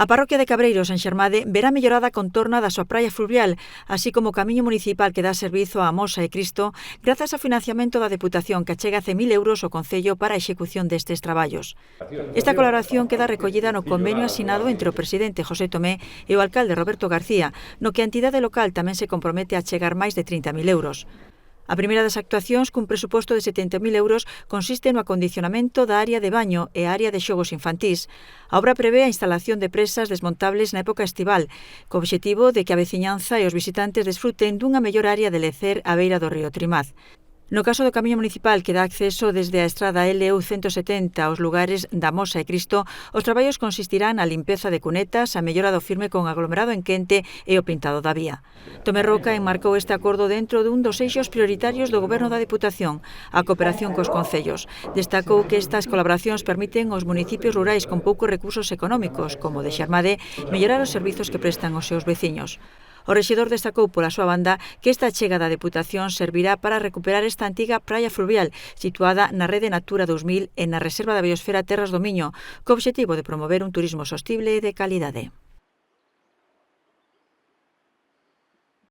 A parroquia de Cabreiros, en Xermade, verá mellorada a contorna da súa praia fluvial, así como o camiño municipal que dá servizo a Amosa e Cristo, grazas ao financiamento da Deputación que achega 100.000 euros ao Concello para a execución destes traballos. Esta colaboración queda recollida no convenio asinado entre o presidente José Tomé e o alcalde Roberto García, no que a entidade local tamén se compromete a achegar máis de 30.000 euros. A primeira das actuacións, cun presuposto de 70.000 euros, consiste no acondicionamento da área de baño e a área de xogos infantís. A obra prevé a instalación de presas desmontables na época estival, co obxectivo de que a veciñanza e os visitantes desfruten dunha mellor área de lecer á beira do río Trimaz. No caso do camiño municipal que dá acceso desde a estrada LU 170 aos lugares da Amosa e Cristo, os traballos consistirán na limpeza de cunetas, a mellora do firme con aglomerado en quente e o pintado da vía. Tomé Roca enmarcou este acordo dentro dun dos eixos prioritarios do Goberno da Deputación, a cooperación cos concellos. Destacou que estas colaboracións permiten aos municipios rurais con poucos recursos económicos, como o de Xermade, mellorar os servizos que prestan aos seus veciños. O rexedor destacou pola súa banda que esta achega da Deputación servirá para recuperar esta antiga praia fluvial situada na Rede Natura 2000 e na Reserva da Biosfera Terras do Miño, co obxectivo de promover un turismo sostible e de calidade.